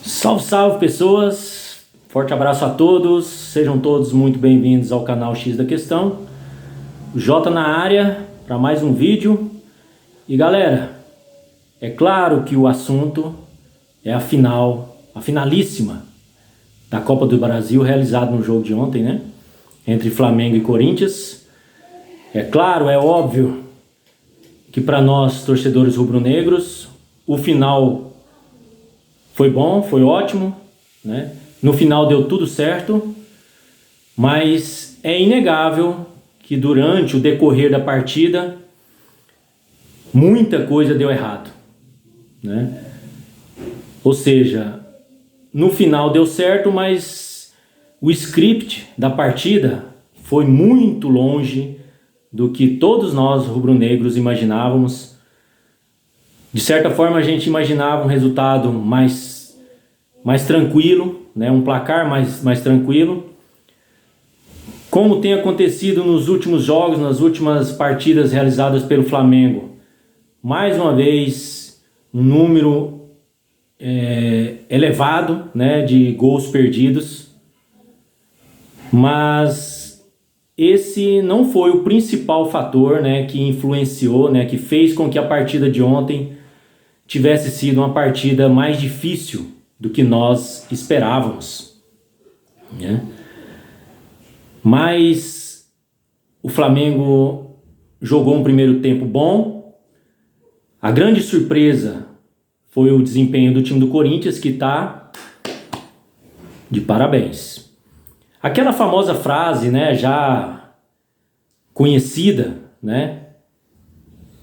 Salve, salve pessoas, forte abraço a todos, sejam todos muito bem-vindos ao canal X da Questão. J na área para mais um vídeo. E galera, é claro que o assunto é a finalíssima da Copa do Brasil realizada no jogo de ontem, né? Entre Flamengo e Corinthians. É claro, é óbvio que para nós torcedores rubro-negros o final foi bom, foi ótimo, né? No final deu tudo certo, mas é inegável que durante o decorrer da partida muita coisa deu errado, né? Ou seja, no final deu certo, mas o script da partida foi muito longe do que todos nós rubro-negros imaginávamos. De certa forma a gente imaginava um resultado mais tranquilo, né? Um placar mais tranquilo. Como tem acontecido nos últimos jogos, nas últimas partidas realizadas pelo Flamengo, mais uma vez um número elevado, né, de gols perdidos. Mas esse não foi o principal fator, né, que influenciou, né, que fez com que a partida de ontem tivesse sido uma partida mais difícil do que nós esperávamos, né? Mas o Flamengo jogou um primeiro tempo bom. A grande surpresa foi o desempenho do time do Corinthians, que está de parabéns. Aquela famosa frase, né, já conhecida, né,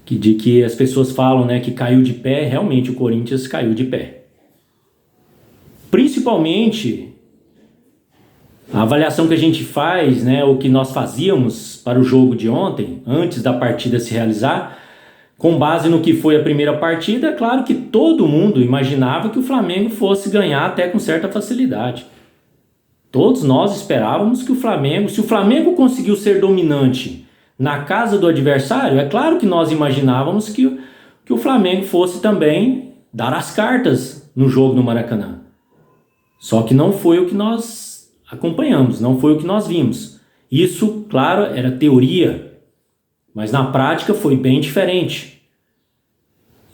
de que as pessoas falam, né, que caiu de pé. Realmente o Corinthians caiu de pé. Principalmente a avaliação que a gente faz, né, o que nós fazíamos para o jogo de ontem, antes da partida se realizar, com base no que foi a primeira partida. É claro que todo mundo imaginava que o Flamengo fosse ganhar até com certa facilidade. Todos nós esperávamos que o Flamengo, se o Flamengo conseguiu ser dominante na casa do adversário, é claro que nós imaginávamos que o Flamengo fosse também dar as cartas no jogo no Maracanã. Só que não foi o que nós acompanhamos, não foi o que nós vimos. Isso, claro, era teoria, mas na prática foi bem diferente.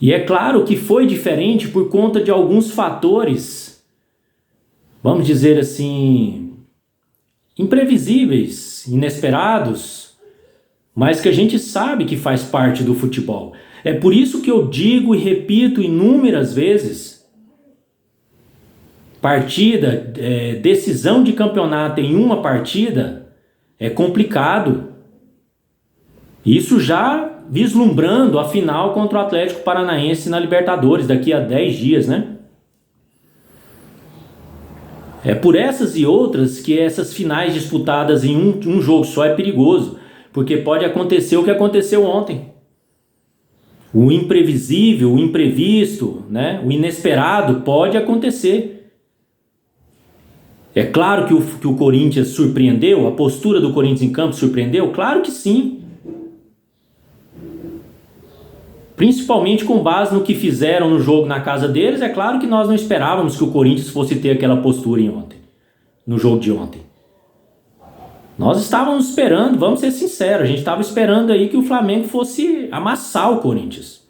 E é claro que foi diferente por conta de alguns fatores, vamos dizer assim, imprevisíveis, inesperados, mas que a gente sabe que faz parte do futebol. É por isso que eu digo e repito inúmeras vezes: decisão de campeonato em uma partida é complicado. Isso já vislumbrando a final contra o Atlético Paranaense na Libertadores daqui a 10 dias, né? É por essas e outras que essas finais disputadas em um jogo só é perigoso, porque pode acontecer o que aconteceu ontem. O imprevisível, o imprevisto, né? O inesperado pode acontecer. É claro que o Corinthians surpreendeu, a postura do Corinthians em campo surpreendeu? Claro que sim. Principalmente com base no que fizeram no jogo na casa deles. É claro que nós não esperávamos que o Corinthians fosse ter aquela postura no jogo de ontem. Nós estávamos esperando, vamos ser sinceros, a gente estava esperando aí que o Flamengo fosse amassar o Corinthians.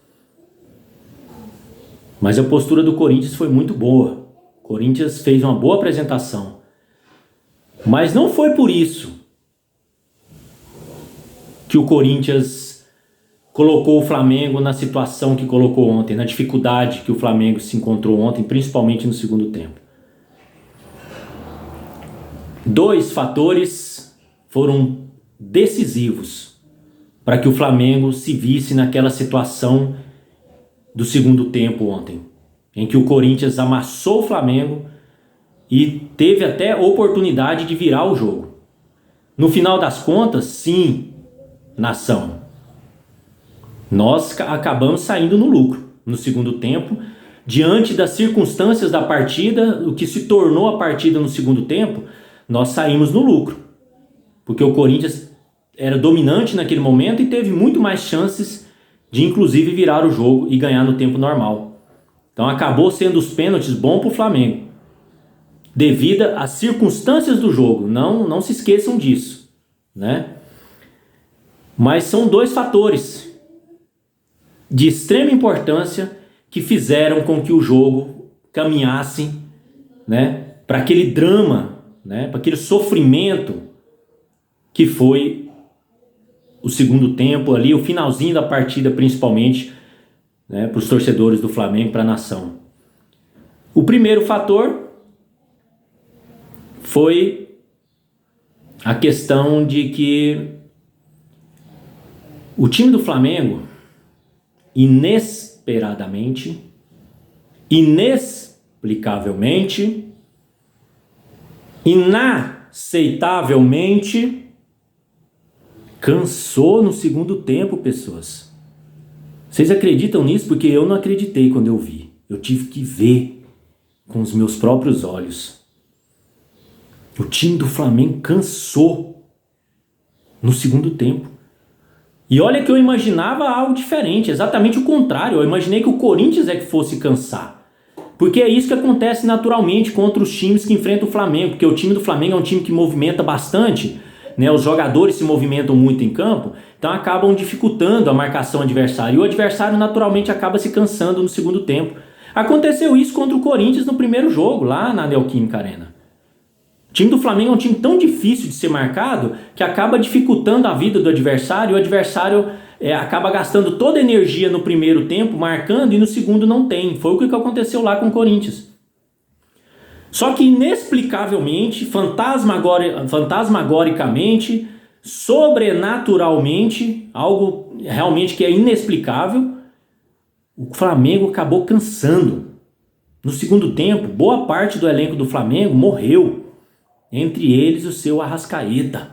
Mas a postura do Corinthians foi muito boa. O Corinthians fez uma boa apresentação. Mas não foi por isso que o Corinthians colocou o Flamengo na situação que colocou ontem, na dificuldade que o Flamengo se encontrou ontem, principalmente no segundo tempo. Dois fatores foram decisivos para que o Flamengo se visse naquela situação do segundo tempo ontem, em que o Corinthians amassou o Flamengo e teve até oportunidade de virar o jogo. No final das contas, sim, nação, nós acabamos saindo no lucro no segundo tempo, diante das circunstâncias da partida, o que se tornou a partida no segundo tempo. Nós saímos no lucro, porque o Corinthians era dominante naquele momento e teve muito mais chances de inclusive virar o jogo e ganhar no tempo normal. Então acabou sendo os pênaltis bom para o Flamengo. devido às circunstâncias do jogo. Não se esqueçam disso, né? Mas são dois fatores de extrema importância que fizeram com que o jogo caminhasse, né, para aquele drama, né, para aquele sofrimento que foi o segundo tempo ali, o finalzinho da partida principalmente, né, para os torcedores do Flamengo, para a nação. O primeiro fator foi a questão de que o time do Flamengo, inexplicavelmente, inaceitavelmente, cansou no segundo tempo, pessoas. Vocês acreditam nisso? Porque eu não acreditei quando eu vi. Eu tive que ver com os meus próprios olhos. O time do Flamengo cansou no segundo tempo. E olha que eu imaginava algo diferente, exatamente o contrário. Eu imaginei que o Corinthians é que fosse cansar. Porque é isso que acontece naturalmente contra os times que enfrentam o Flamengo. Porque o time do Flamengo é um time que movimenta bastante, né? Os jogadores se movimentam muito em campo, então acabam dificultando a marcação adversária. E o adversário naturalmente acaba se cansando no segundo tempo. Aconteceu isso contra o Corinthians no primeiro jogo, lá na Neoquímica Arena. O time do Flamengo é um time tão difícil de ser marcado que acaba dificultando a vida do adversário, e o adversário acaba gastando toda a energia no primeiro tempo marcando e no segundo não tem. Foi o que aconteceu lá com o Corinthians. Só que inexplicavelmente, fantasmagoricamente, sobrenaturalmente, algo realmente que é inexplicável, o Flamengo acabou cansando. No segundo tempo, boa parte do elenco do Flamengo morreu. Entre eles o seu Arrascaeta.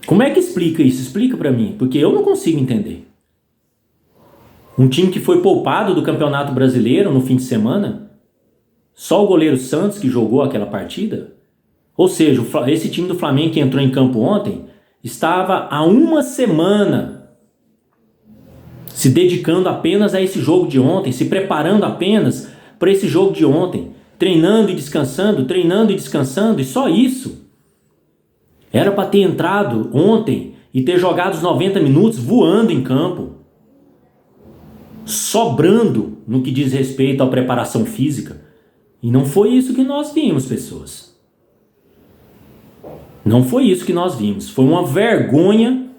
Como é que explica isso? Explica pra mim, porque eu não consigo entender. Um time que foi poupado do Campeonato Brasileiro no fim de semana, só o goleiro Santos que jogou aquela partida. Ou seja, esse time do Flamengo que entrou em campo ontem estava há uma semana se dedicando apenas a esse jogo de ontem, se preparando apenas para esse jogo de ontem. Treinando e descansando, e só isso. Era para ter entrado ontem e ter jogado os 90 minutos voando em campo, sobrando no que diz respeito à preparação física. E não foi isso que nós vimos, pessoas. Não foi isso que nós vimos. Foi uma vergonha.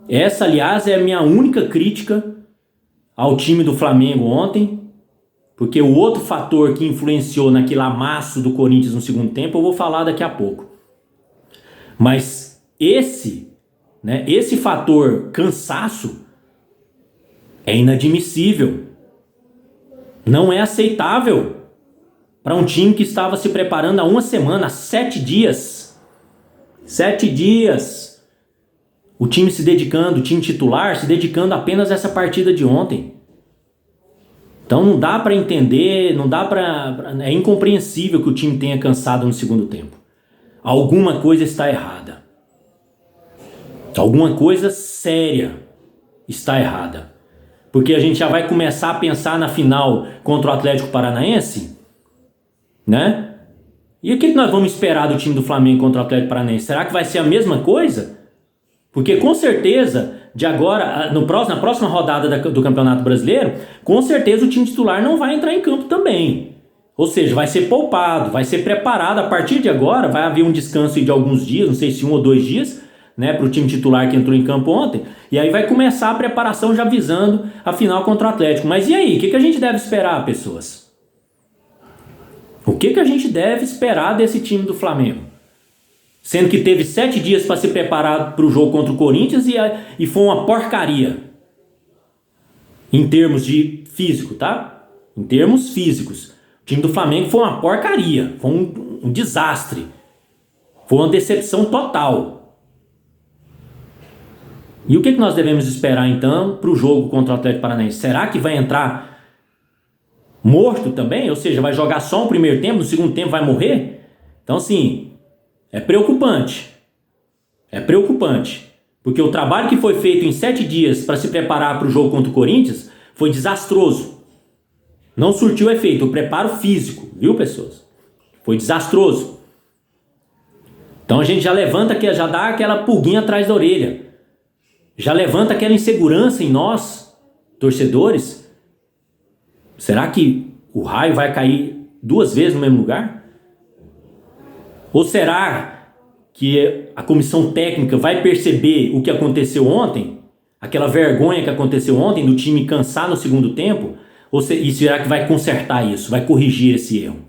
Essa, aliás, é a minha única crítica ao time do Flamengo ontem. Porque o outro fator que influenciou naquele amasso do Corinthians no segundo tempo, eu vou falar daqui a pouco. Mas esse fator cansaço é inadmissível. Não é aceitável para um time que estava se preparando há uma semana, há 7 dias. 7 dias. O time se dedicando, o time titular se dedicando apenas a essa partida de ontem. Então não dá para entender, é incompreensível que o time tenha cansado no segundo tempo. Alguma coisa está errada. Alguma coisa séria está errada. Porque a gente já vai começar a pensar na final contra o Atlético Paranaense, né? E o que nós vamos esperar do time do Flamengo contra o Atlético Paranaense? Será que vai ser a mesma coisa? Porque com certeza, de agora, na próxima rodada do Campeonato Brasileiro, com certeza o time titular não vai entrar em campo também. Ou seja, vai ser poupado, vai ser preparado. A partir de agora, vai haver um descanso de alguns dias, não sei se 1 ou 2 dias, né, para o time titular que entrou em campo ontem. E aí vai começar a preparação já visando a final contra o Atlético. Mas e aí? O que a gente deve esperar, pessoas? O que a gente deve esperar desse time do Flamengo? Sendo que teve 7 dias para se preparar para o jogo contra o Corinthians e foi uma porcaria. Em termos de físico, tá? Em termos físicos. O time do Flamengo foi uma porcaria. Foi um desastre. Foi uma decepção total. E o que nós devemos esperar então para o jogo contra o Atlético Paranaense? Será que vai entrar morto também? Ou seja, vai jogar só o primeiro tempo, no segundo tempo vai morrer? Então assim... É preocupante. É preocupante. Porque o trabalho que foi feito em 7 dias para se preparar para o jogo contra o Corinthians foi desastroso. Não surtiu efeito. O preparo físico, viu, pessoas? Foi desastroso. Então a gente já levanta, já dá aquela pulguinha atrás da orelha. Já levanta aquela insegurança em nós, torcedores. Será que o raio vai cair 2 vezes no mesmo lugar? Ou será que a comissão técnica vai perceber o que aconteceu ontem? Aquela vergonha que aconteceu ontem do time cansar no segundo tempo? E será que vai consertar isso? Vai corrigir esse erro?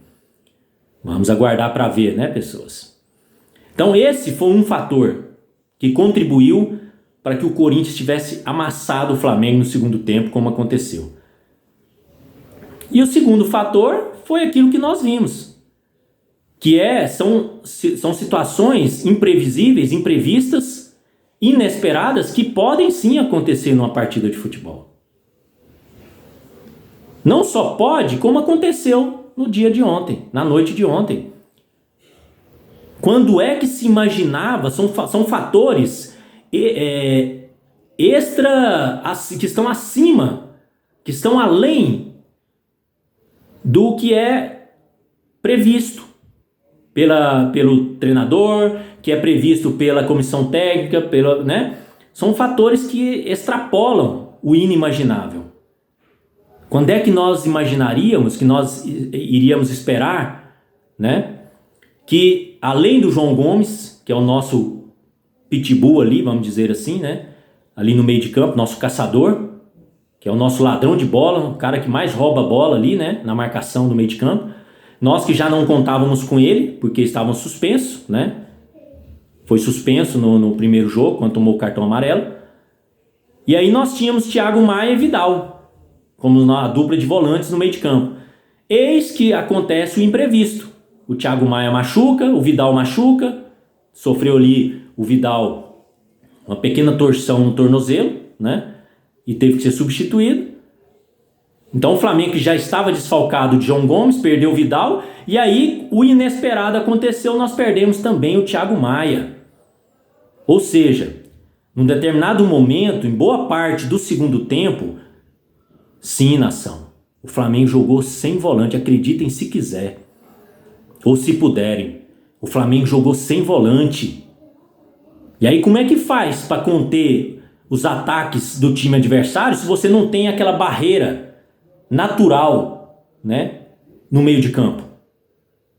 Vamos aguardar para ver, né, pessoas? Então esse foi um fator que contribuiu para que o Corinthians tivesse amassado o Flamengo no segundo tempo, como aconteceu. E o segundo fator foi aquilo que nós vimos, que são situações imprevisíveis, imprevistas, inesperadas, que podem sim acontecer numa partida de futebol. Não só pode, como aconteceu no dia de ontem, na noite de ontem. Quando é que se imaginava, são fatores extra, que estão acima, que estão além do que é previsto pelo treinador, que é previsto pela comissão técnica, né? São fatores que extrapolam o inimaginável. Quando é que nós imaginaríamos, que nós iríamos esperar, né, que além do João Gomes, que é o nosso pitbull ali, vamos dizer assim, né, ali no meio de campo, nosso caçador, que é o nosso ladrão de bola, o cara que mais rouba a bola ali, né, na marcação do meio de campo, nós que já não contávamos com ele, porque estavam suspensos, né, foi suspenso no primeiro jogo, quando tomou o cartão amarelo, e aí nós tínhamos Thiago Maia e Vidal, como a dupla de volantes no meio de campo. Eis que acontece o imprevisto. O Thiago Maia machuca, o Vidal machuca, sofreu ali o Vidal uma pequena torção no tornozelo, né? E teve que ser substituído. Então o Flamengo, que já estava desfalcado de João Gomes, perdeu o Vidal, e aí o inesperado aconteceu, nós perdemos também o Thiago Maia. Ou seja, num determinado momento, em boa parte do segundo tempo, sim, nação, o Flamengo jogou sem volante, acreditem se quiser, ou se puderem, o Flamengo jogou sem volante. E aí como é que faz para conter os ataques do time adversário se você não tem aquela barreira natural, né, no meio de campo?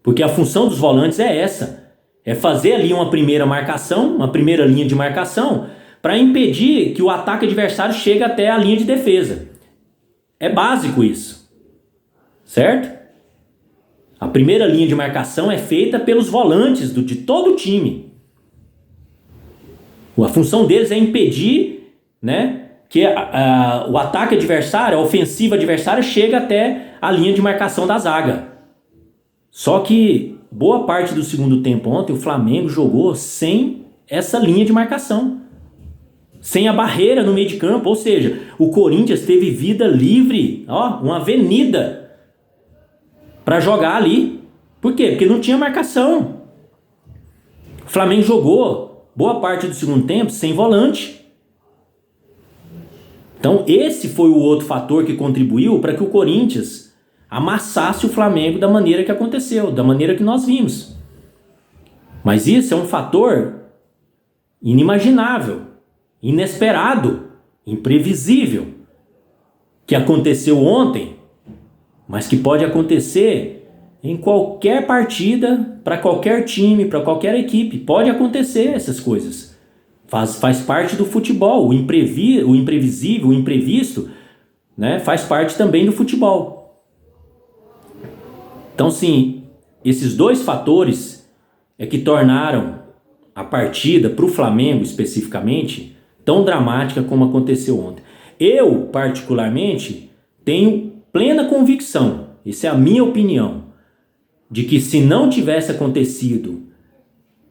Porque a função dos volantes é essa, é fazer ali uma primeira marcação, uma primeira linha de marcação, para impedir que o ataque adversário chegue até a linha de defesa. É básico isso, certo? A primeira linha de marcação é feita pelos volantes de todo o time. A função deles é impedir, né, que o ataque adversário, a ofensiva adversária, chegue até a linha de marcação da zaga. Só que boa parte do segundo tempo ontem o Flamengo jogou sem essa linha de marcação, sem a barreira no meio de campo, ou seja, o Corinthians teve vida livre, uma avenida para jogar ali. Por quê? Porque não tinha marcação. O Flamengo jogou boa parte do segundo tempo sem volante. Então esse foi o outro fator que contribuiu para que o Corinthians amassasse o Flamengo da maneira que aconteceu, da maneira que nós vimos. Mas isso é um fator inimaginável, inesperado, imprevisível, que aconteceu ontem, mas que pode acontecer em qualquer partida, para qualquer time, para qualquer equipe. Pode acontecer essas coisas. Faz parte do futebol. O imprevisível, o imprevisto, né, faz parte também do futebol. Então, sim, esses dois fatores é que tornaram a partida para o Flamengo especificamente tão dramática como aconteceu ontem. Eu, particularmente, tenho plena convicção, essa é a minha opinião, de que se não tivesse acontecido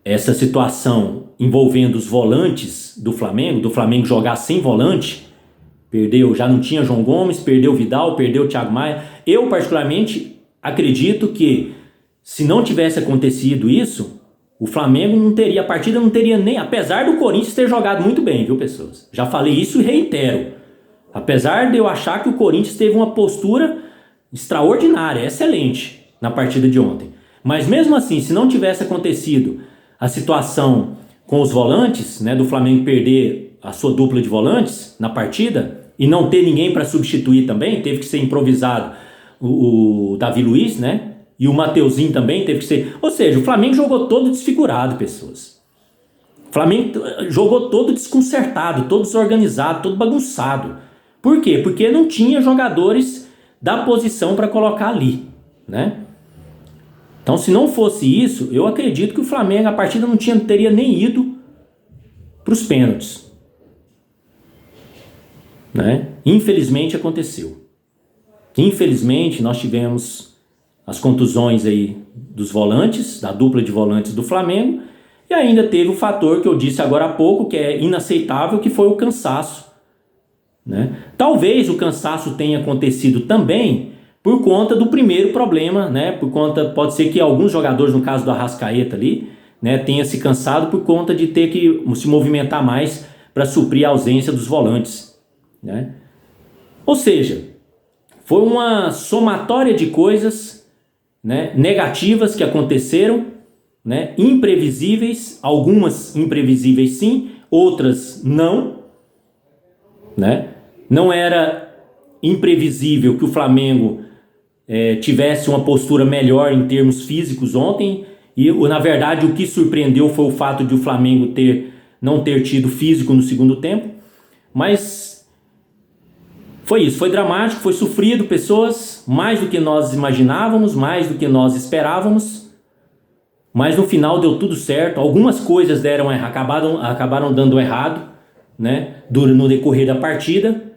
essa situação envolvendo os volantes do Flamengo jogar sem volante, perdeu, já não tinha João Gomes, perdeu o Vidal, perdeu o Thiago Maia, eu particularmente acredito que se não tivesse acontecido isso, o Flamengo não teria, a partida não teria nem, apesar do Corinthians ter jogado muito bem, viu, pessoas? Já falei isso e reitero. Apesar de eu achar que o Corinthians teve uma postura extraordinária, excelente na partida de ontem. Mas mesmo assim, se não tivesse acontecido a situação com os volantes, né, do Flamengo perder a sua dupla de volantes na partida e não ter ninguém para substituir também, teve que ser improvisado o Davi Luiz, né? E o Mateuzinho também teve que ser. Ou seja, o Flamengo jogou todo desfigurado, pessoas. O Flamengo jogou todo desconcertado, todo desorganizado, todo bagunçado. Por quê? Porque não tinha jogadores da posição para colocar ali, né? Então, se não fosse isso, eu acredito que o Flamengo, a partida não teria nem ido para os pênaltis, né? Infelizmente aconteceu. Infelizmente nós tivemos as contusões aí dos volantes, da dupla de volantes do Flamengo, e ainda teve o fator que eu disse agora há pouco, que é inaceitável, que foi o cansaço, né? Talvez o cansaço tenha acontecido também por conta do primeiro problema, né? Por conta, pode ser que alguns jogadores, no caso do Arrascaeta ali, né, tenha se cansado por conta de ter que se movimentar mais para suprir a ausência dos volantes, né? Ou seja, foi uma somatória de coisas, né, negativas que aconteceram, né, imprevisíveis, algumas imprevisíveis sim, outras não, né? Não era imprevisível que o Flamengo tivesse uma postura melhor em termos físicos ontem, e na verdade o que surpreendeu foi o fato de o Flamengo não ter tido físico no segundo tempo, mas foi isso, foi dramático, foi sofrido, pessoas, mais do que nós imaginávamos, mais do que nós esperávamos, mas no final deu tudo certo. Algumas coisas acabaram dando errado, né, no decorrer da partida,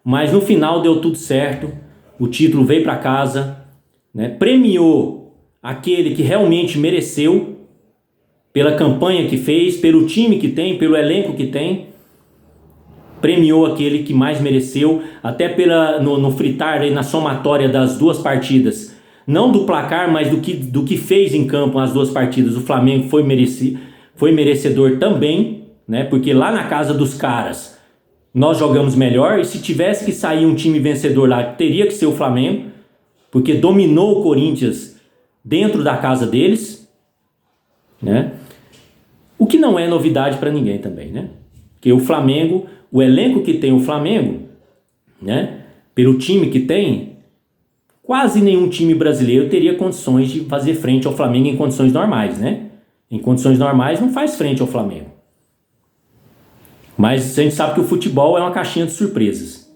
mas no final deu tudo certo. O título veio para casa, né, premiou aquele que realmente mereceu, pela campanha que fez, pelo time que tem, pelo elenco que tem. Premiou aquele que mais mereceu, até no fritar, aí, na somatória das duas partidas, não do placar, mas do que fez em campo as duas partidas. O Flamengo foi merecedor também, né? Porque lá na casa dos caras nós jogamos melhor, e se tivesse que sair um time vencedor lá, teria que ser o Flamengo, porque dominou o Corinthians dentro da casa deles, né? O que não é novidade para ninguém também, né? Porque o Flamengo, o elenco que tem o Flamengo, né, pelo time que tem, quase nenhum time brasileiro teria condições de fazer frente ao Flamengo em condições normais, né? Em condições normais não faz frente ao Flamengo. Mas a gente sabe que o futebol é uma caixinha de surpresas.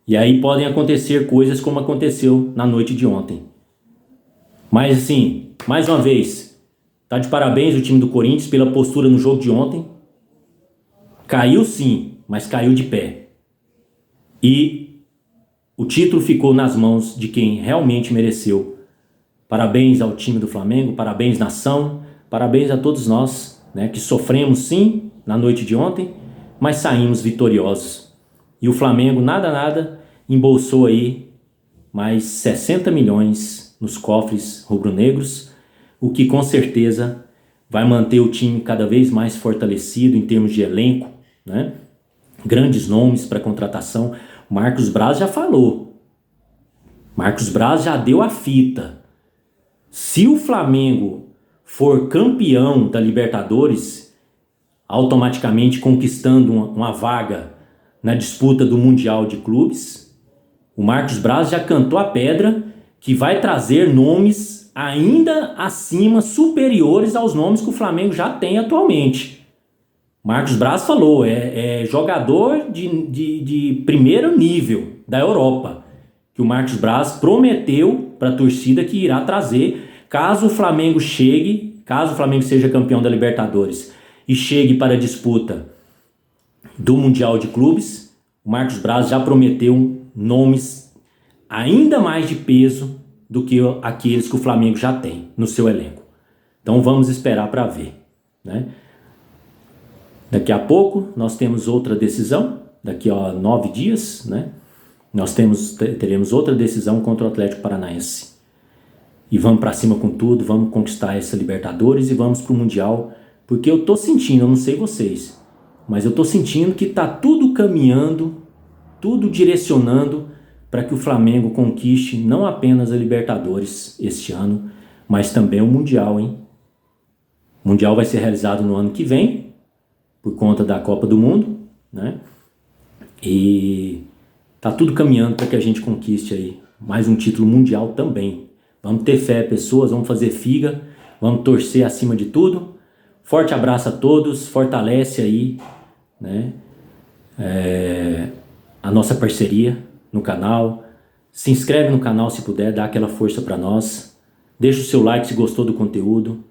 E aí podem acontecer coisas como aconteceu na noite de ontem. Mas assim, mais uma vez, tá de parabéns o time do Corinthians pela postura no jogo de ontem. Caiu sim, mas caiu de pé. E o título ficou nas mãos de quem realmente mereceu. Parabéns ao time do Flamengo, parabéns nação, parabéns a todos nós, né, que sofremos sim na noite de ontem, mas saímos vitoriosos. E o Flamengo nada embolsou aí mais 60 milhões nos cofres rubro-negros, o que com certeza vai manter o time cada vez mais fortalecido em termos de elenco, né? Grandes nomes para contratação. Marcos Braz já falou. Marcos Braz já deu a fita. Se o Flamengo for campeão da Libertadores, automaticamente conquistando uma vaga na disputa do Mundial de Clubes, o Marcos Braz já cantou a pedra que vai trazer nomes ainda acima, superiores aos nomes que o Flamengo já tem atualmente. Marcos Braz falou, é jogador de primeiro nível da Europa, que o Marcos Braz prometeu para a torcida que irá trazer, caso o Flamengo seja campeão da Libertadores e chegue para a disputa do Mundial de Clubes. O Marcos Braz já prometeu nomes ainda mais de peso do que aqueles que o Flamengo já tem no seu elenco. Então vamos esperar para ver, né? Daqui a pouco nós temos outra decisão, daqui a 9 dias, né? Nós teremos outra decisão contra o Atlético Paranaense. E vamos para cima com tudo, vamos conquistar essa Libertadores e vamos para o Mundial, porque eu tô sentindo, eu não sei vocês, mas eu tô sentindo que tá tudo caminhando, tudo direcionando para que o Flamengo conquiste não apenas a Libertadores este ano, mas também o Mundial, hein? O Mundial vai ser realizado no ano que vem, por conta da Copa do Mundo, né? E tá tudo caminhando para que a gente conquiste aí mais um título mundial também. Vamos ter fé, pessoas, vamos fazer figa, vamos torcer acima de tudo. Forte abraço a todos, fortalece aí, né? A nossa parceria no canal. Se inscreve no canal se puder, dá aquela força para nós. Deixa o seu like se gostou do conteúdo.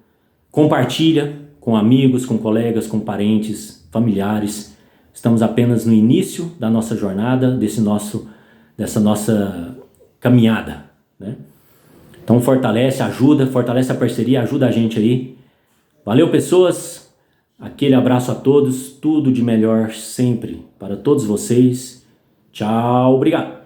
Compartilha com amigos, com colegas, com parentes, familiares. Estamos apenas no início da nossa jornada, dessa nossa caminhada, né? Então fortalece a parceria, ajuda a gente aí. Valeu, pessoas. Aquele abraço a todos, tudo de melhor sempre para todos vocês. Tchau, obrigado.